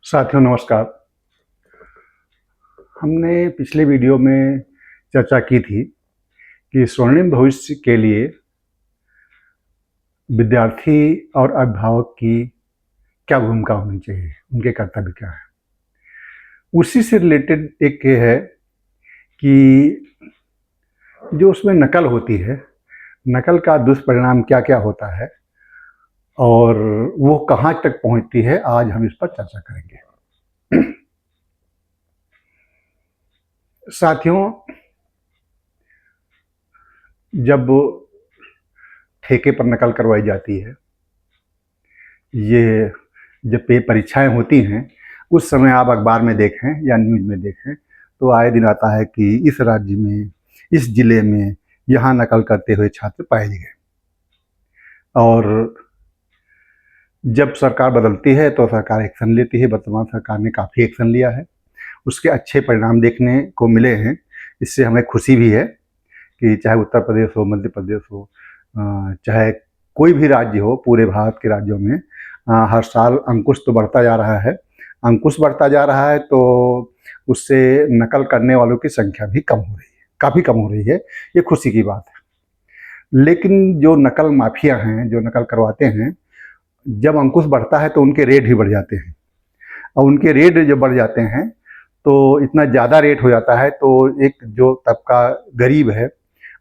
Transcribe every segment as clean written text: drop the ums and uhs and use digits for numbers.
साथियों नमस्कार। हमने पिछले वीडियो में चर्चा की थी कि स्वर्णिम भविष्य के लिए विद्यार्थी और अभिभावक की क्या भूमिका होनी चाहिए, उनके कर्तव्य क्या है। उसी से रिलेटेड एक ये है कि जो उसमें नकल होती है, नकल का दुष्परिणाम क्या-क्या होता है और वो कहाँ तक पहुँचती है, आज हम इस पर चर्चा करेंगे। साथियों, जब ठेके पर नकल करवाई जाती है, ये जब परीक्षाएं होती हैं, उस समय आप अखबार में देखें या न्यूज़ में देखें तो आए दिन आता है कि इस राज्य में, इस जिले में यहाँ नकल करते हुए छात्र पाए गए। और जब सरकार बदलती है तो सरकार एक्शन लेती है। वर्तमान सरकार ने काफ़ी एक्शन लिया है, उसके अच्छे परिणाम देखने को मिले हैं। इससे हमें खुशी भी है कि चाहे उत्तर प्रदेश हो, मध्य प्रदेश हो, चाहे कोई भी राज्य हो, पूरे भारत के राज्यों में हर साल अंकुश तो बढ़ता जा रहा है। अंकुश बढ़ता जा रहा है तो उससे नकल करने वालों की संख्या भी कम हो रही है, काफ़ी कम हो रही है। ये खुशी की बात है। लेकिन जो नकल माफिया हैं, जो नकल करवाते हैं, जब अंकुश बढ़ता है तो उनके रेट भी बढ़ जाते हैं। और उनके रेट जब बढ़ जाते हैं तो इतना ज़्यादा रेट हो जाता है तो एक जो तबका गरीब है,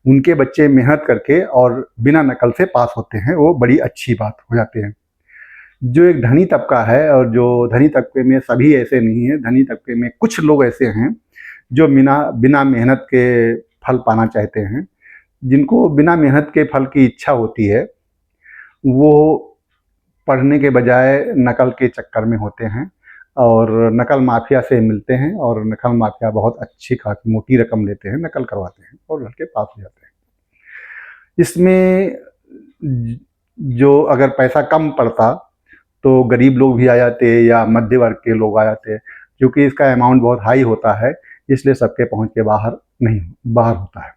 उनके बच्चे मेहनत करके और बिना नकल से पास होते हैं, वो बड़ी अच्छी बात हो जाते हैं। जो एक धनी तबका है, और जो धनी तबके में सभी ऐसे नहीं हैं, धनी तबके में कुछ लोग ऐसे हैं जो बिना मेहनत के फल पाना चाहते हैं। जिनको बिना मेहनत के फल की इच्छा होती है, वो पढ़ने के बजाय नकल के चक्कर में होते हैं और नकल माफिया से मिलते हैं, और नकल माफिया बहुत अच्छी खासी मोटी रकम लेते हैं, नकल करवाते हैं और लड़के पास हो जाते हैं। इसमें जो अगर पैसा कम पड़ता तो गरीब लोग भी आ जाते या मध्य वर्ग के लोग आ जाते। क्योंकि इसका अमाउंट बहुत हाई होता है, इसलिए सबके पहुंच के बाहर होता है।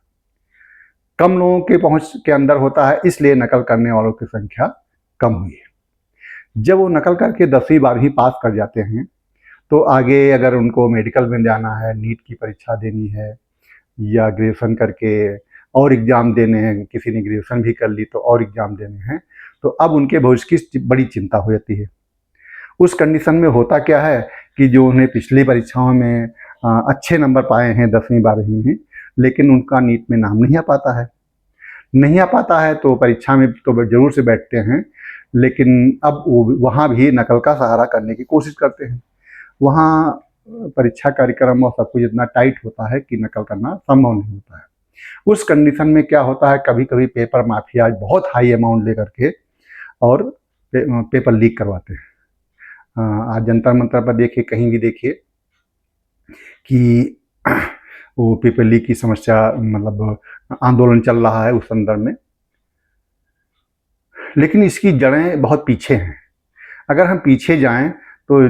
कम लोगों के पहुंच के अंदर होता है, इसलिए नकल करने वालों की संख्या कम हुई है। जब वो नकल करके 10वीं 12वीं पास कर जाते हैं तो आगे अगर उनको मेडिकल में जाना है, नीट की परीक्षा देनी है, या ग्रेजुएशन करके और एग्ज़ाम देने हैं, किसी ने ग्रेजुएशन भी कर ली तो और एग्ज़ाम देने हैं, तो अब उनके भविष्य की बड़ी चिंता हो जाती है। उस कंडीशन में होता क्या है कि जो उन्हें पिछली परीक्षाओं में अच्छे नंबर पाए हैं 10वीं 12वीं में, लेकिन उनका नीट में नाम नहीं आ पाता है। नहीं आ पाता है तो परीक्षा में तो ज़रूर से बैठते हैं, लेकिन अब वो वहाँ भी नकल का सहारा करने की कोशिश करते हैं। वहाँ परीक्षा कार्यक्रम और सब कुछ इतना टाइट होता है कि नकल करना संभव नहीं होता है। उस कंडीशन में क्या होता है, कभी-कभी पेपर माफिया बहुत हाई अमाउंट लेकर के और पेपर लीक करवाते हैं। आज जंतर मंतर पर देखिए, कहीं भी देखिए कि वो पेपर लीक की समस्या, मतलब आंदोलन चल रहा है उस संदर्भ में। लेकिन इसकी जड़ें बहुत पीछे हैं। अगर हम पीछे जाएं तो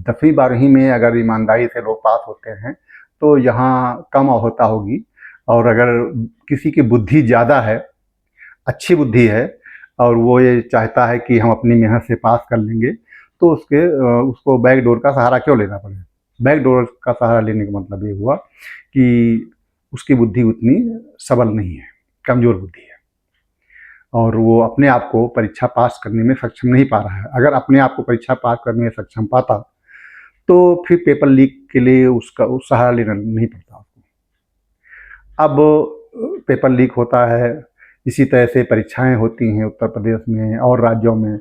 10वीं 12वीं में अगर ईमानदारी से लोग पास होते हैं तो यहाँ कम होता होगी। और अगर किसी की बुद्धि ज़्यादा है, अच्छी बुद्धि है, और वो ये चाहता है कि हम अपनी मेहनत से पास कर लेंगे, तो उसको बैक डोर का सहारा क्यों लेना पड़े। बैक डोर का सहारा लेने का मतलब ये हुआ कि उसकी बुद्धि उतनी सबल नहीं है, कमज़ोर बुद्धि है, और वो अपने आप को परीक्षा पास करने में सक्षम नहीं पा रहा है। अगर अपने आप को परीक्षा पास करने में सक्षम पाता तो फिर पेपर लीक के लिए उसका सहारा लेना नहीं पड़ता उसको। अब पेपर लीक होता है, इसी तरह से परीक्षाएं होती हैं उत्तर प्रदेश में और राज्यों में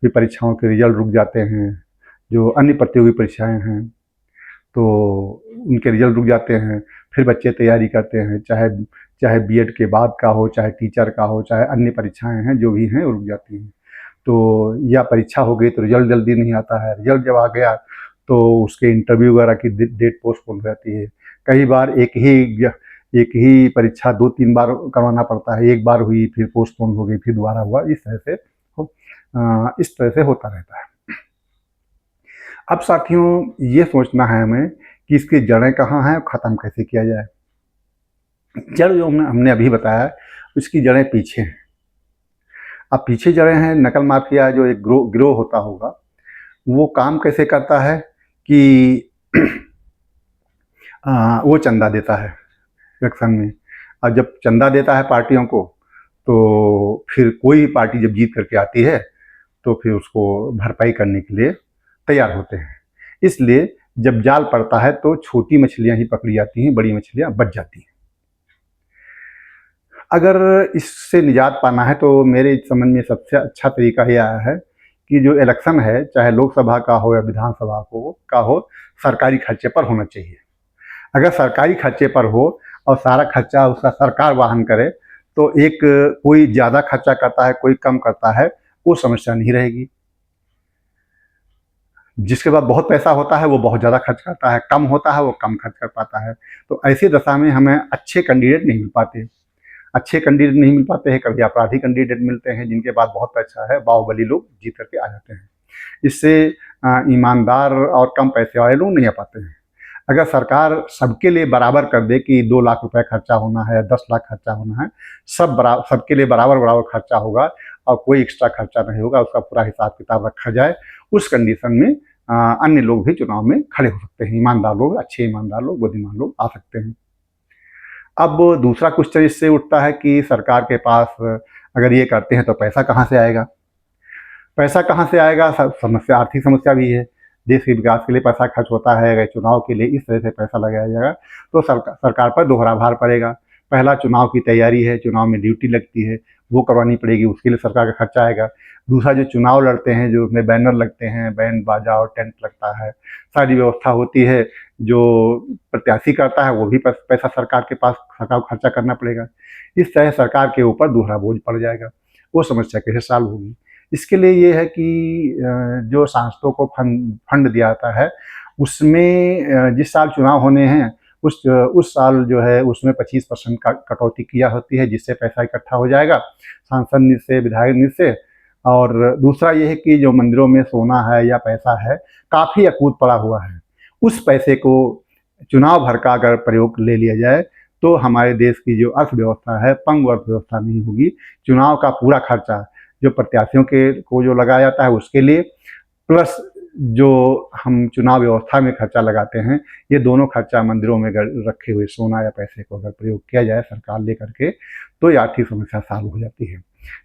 भी। परीक्षाओं के रिजल्ट रुक जाते हैं, जो अन्य प्रतियोगी परीक्षाएं हैं तो उनके रिजल्ट रुक जाते हैं। फिर बच्चे तैयारी करते हैं, चाहे बीएड के बाद का हो, चाहे टीचर का हो, चाहे अन्य परीक्षाएं हैं, जो भी हैं वो रुक जाती हैं। तो या परीक्षा हो गई तो रिजल्ट जल्दी नहीं आता है, रिजल्ट जब आ गया तो उसके इंटरव्यू वगैरह की डेट पोस्टपोन हो जाती है। कई बार एक ही परीक्षा 2-3 बार करवाना पड़ता है। एक बार हुई, फिर पोस्टपोन हो गई, फिर दोबारा हुआ, इस तरह से होता रहता है। अब साथियों, ये सोचना है हमें कि इसकी जड़ें कहाँ हैं और ख़त्म कैसे किया जाए। जड़ जो हमने अभी बताया, उसकी जड़ें पीछे हैं। अब पीछे जड़ें हैं, नकल माफिया जो एक गिरोह होता होगा, वो काम कैसे करता है कि वो चंदा देता है इलेक्शन में, और जब चंदा देता है पार्टियों को तो फिर कोई पार्टी जब जीत करके आती है तो फिर उसको भरपाई करने के लिए तैयार होते हैं। इसलिए जब जाल पड़ता है तो छोटी मछलियां ही पकड़ी जाती हैं, बड़ी मछलियां बच जाती हैं। अगर इससे निजात पाना है तो मेरे समझ में सबसे अच्छा तरीका ये आया है कि जो इलेक्शन है, चाहे लोकसभा का हो या विधानसभा का हो, सरकारी खर्चे पर होना चाहिए। अगर सरकारी खर्चे पर हो और सारा खर्चा उसका सरकार वहन करे तो एक कोई ज़्यादा खर्चा करता है, कोई कम करता है, वो समस्या नहीं रहेगी। जिसके पास बहुत पैसा होता है वो बहुत ज़्यादा खर्च करता है, कम होता है वो कम खर्च कर पाता है। तो ऐसी दशा में हमें अच्छे कैंडिडेट नहीं मिल पाते। अच्छे कैंडिडेट नहीं मिल पाते हैं, कभी अपराधी कैंडिडेट मिलते हैं जिनके पास बहुत पैसा है, बाहुबली लोग जीत करके आ जाते हैं। इससे ईमानदार और कम पैसे वाले लोग नहीं आ पाते हैं। अगर सरकार सबके लिए बराबर कर दे कि 2 लाख रुपए खर्चा होना है, 10 लाख खर्चा होना है, सबके लिए बराबर खर्चा होगा और कोई एक्स्ट्रा खर्चा नहीं होगा, उसका पूरा हिसाब किताब रखा जाए, उस कंडीशन में अन्य लोग भी चुनाव में खड़े हो सकते हैं। ईमानदार लोग, अच्छे ईमानदार लोग, बुद्धिमान लोग आ सकते हैं। अब दूसरा क्वेश्चन इससे उठता है कि सरकार के पास अगर ये करते हैं तो पैसा कहाँ से आएगा? पैसा कहाँ से आएगा? समस्या, आर्थिक समस्या भी है। देश के विकास के लिए पैसा खर्च होता है, अगर चुनाव के लिए इस तरह से पैसा लगाया जाएगा तो सरकार पर दोहरा भार पड़ेगा। पहला चुनाव की तैयारी है, चुनाव में ड्यूटी लगती है, वो करवानी पड़ेगी, उसके लिए सरकार का खर्चा आएगा। दूसरा, जो चुनाव लड़ते हैं, जो उसमें बैनर लगते हैं, बैंड बाजा और टेंट लगता है, सारी व्यवस्था होती है, जो प्रत्याशी करता है वो भी पैसा सरकार को खर्चा करना पड़ेगा। इस तरह सरकार के ऊपर दूसरा बोझ पड़ जाएगा। वो समस्या कैसे सॉल्व होगी? इसके लिए ये है कि जो सांसदों को फंड दिया जाता है उसमें जिस साल चुनाव होने हैं उस साल जो है उसमें 25% का कटौती किया होती है, जिससे पैसा इकट्ठा हो जाएगा सांसद निधि से, विधायक निधि से। और दूसरा ये है कि जो मंदिरों में सोना है या पैसा है काफ़ी अकूत पड़ा हुआ है, उस पैसे को चुनाव भर का अगर प्रयोग ले लिया जाए तो हमारे देश की जो अर्थव्यवस्था है पंगु अर्थव्यवस्था नहीं होगी। चुनाव का पूरा खर्चा जो प्रत्याशियों को जो लगाया जाता है उसके लिए, प्लस जो हम चुनाव व्यवस्था में खर्चा लगाते हैं, ये दोनों खर्चा मंदिरों में रखे हुए सोना या पैसे को अगर प्रयोग किया जाए सरकार लेकर के तो ये आर्थिक समस्या सॉल्व हो जाती है।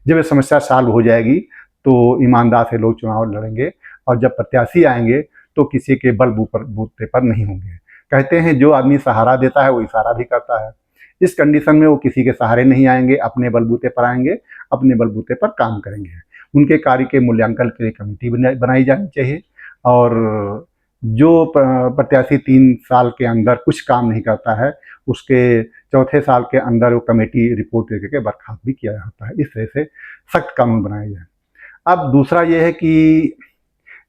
जब ये समस्या सॉल्व हो जाएगी तो ईमानदार से लोग चुनाव लड़ेंगे और जब प्रत्याशी आएंगे तो किसी के बूते पर नहीं होंगे। कहते हैं जो आदमी सहारा देता है वो इशारा भी करता है। इस कंडीशन में वो किसी के सहारे नहीं आएंगे, अपने बलबूते पर आएंगे, अपने बलबूते पर काम करेंगे। उनके कार्य के मूल्यांकन के लिए कमेटी बनाई जानी चाहिए और जो प्रत्याशी 3 साल के अंदर कुछ काम नहीं करता है उसके चौथे साल के अंदर वो कमेटी रिपोर्ट दे करके बर्खास्त भी किया जाता है। इस तरह से सख्त कानून बनाए जाए। अब दूसरा ये है कि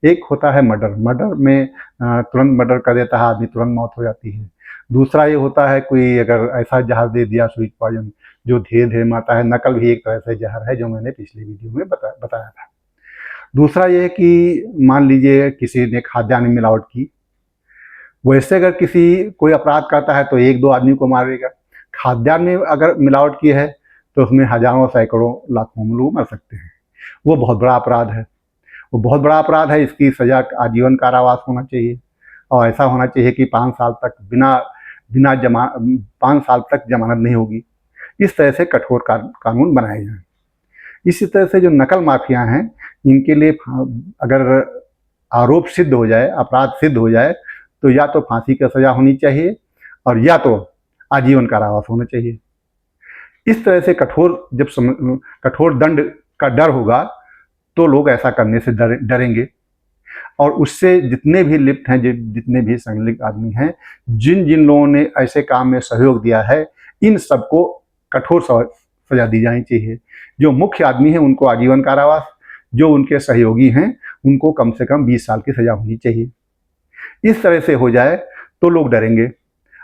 एक होता है मर्डर में तुरंत मर्डर कर देता है आदमी, तुरंत मौत हो जाती है। दूसरा ये होता है कोई अगर ऐसा जहर दे दिया, स्वीट पॉइजन, जो धीरे धीरे मरता है। नकल भी एक तरह से जहर है, जो मैंने पिछली वीडियो में बताया था। दूसरा ये है कि मान लीजिए किसी ने खाद्यान्न में मिलावट की, वैसे अगर कोई अपराध करता है तो 1-2 आदमी को मारेगा। खाद्यान्न में अगर मिलावट की है तो उसमें हजारों, सैकड़ों, लाखों लोग मर सकते हैं। वो बहुत बड़ा अपराध है, वो बहुत बड़ा अपराध है। इसकी सजा आजीवन कारावास होना चाहिए और ऐसा होना चाहिए कि 5 साल तक बिना 5 साल तक जमानत नहीं होगी। इस तरह से कठोर कानून बनाए जाएं। इसी तरह से जो नकल माफिया हैं, इनके लिए अगर आरोप सिद्ध हो जाए, अपराध सिद्ध हो जाए तो या तो फांसी की सजा होनी चाहिए और या तो आजीवन कारावास होना चाहिए। इस तरह से कठोर दंड का डर होगा तो लोग ऐसा करने से डरेंगे और उससे जितने भी लिप्त हैं, जितने भी संलिप्त आदमी हैं, जिन लोगों ने ऐसे काम में सहयोग दिया है, इन सबको कठोर सजा दी जानी चाहिए। जो मुख्य आदमी हैं उनको आजीवन कारावास, जो उनके सहयोगी हैं उनको कम से कम 20 साल की सजा होनी चाहिए। इस तरह से हो जाए तो लोग डरेंगे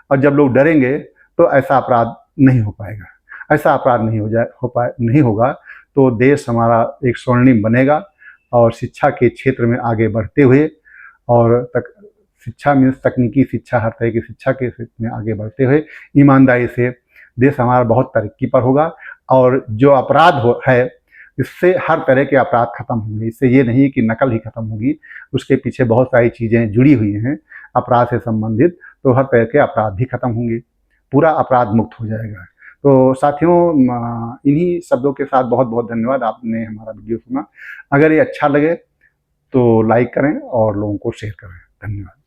और जब लोग डरेंगे तो ऐसा अपराध नहीं हो पाएगा। ऐसा अपराध नहीं होगा तो देश हमारा एक स्वर्णिम बनेगा और शिक्षा के क्षेत्र में आगे बढ़ते हुए और शिक्षा मीन्स तकनीकी शिक्षा, हर तरह की शिक्षा के क्षेत्र में आगे बढ़ते हुए ईमानदारी से देश हमारा बहुत तरक्की पर होगा और जो अपराध है इससे हर तरह के अपराध खत्म होंगे। इससे ये नहीं कि नकल ही खत्म होगी, उसके पीछे बहुत सारी चीज़ें जुड़ी हुई हैं अपराध से संबंधित, तो हर तरह के अपराध भी खत्म होंगे, पूरा अपराध मुक्त हो जाएगा। तो साथियों, इन्हीं शब्दों के साथ बहुत बहुत धन्यवाद, आपने हमारा वीडियो सुना। अगर ये अच्छा लगे तो लाइक करें और लोगों को शेयर करें। धन्यवाद।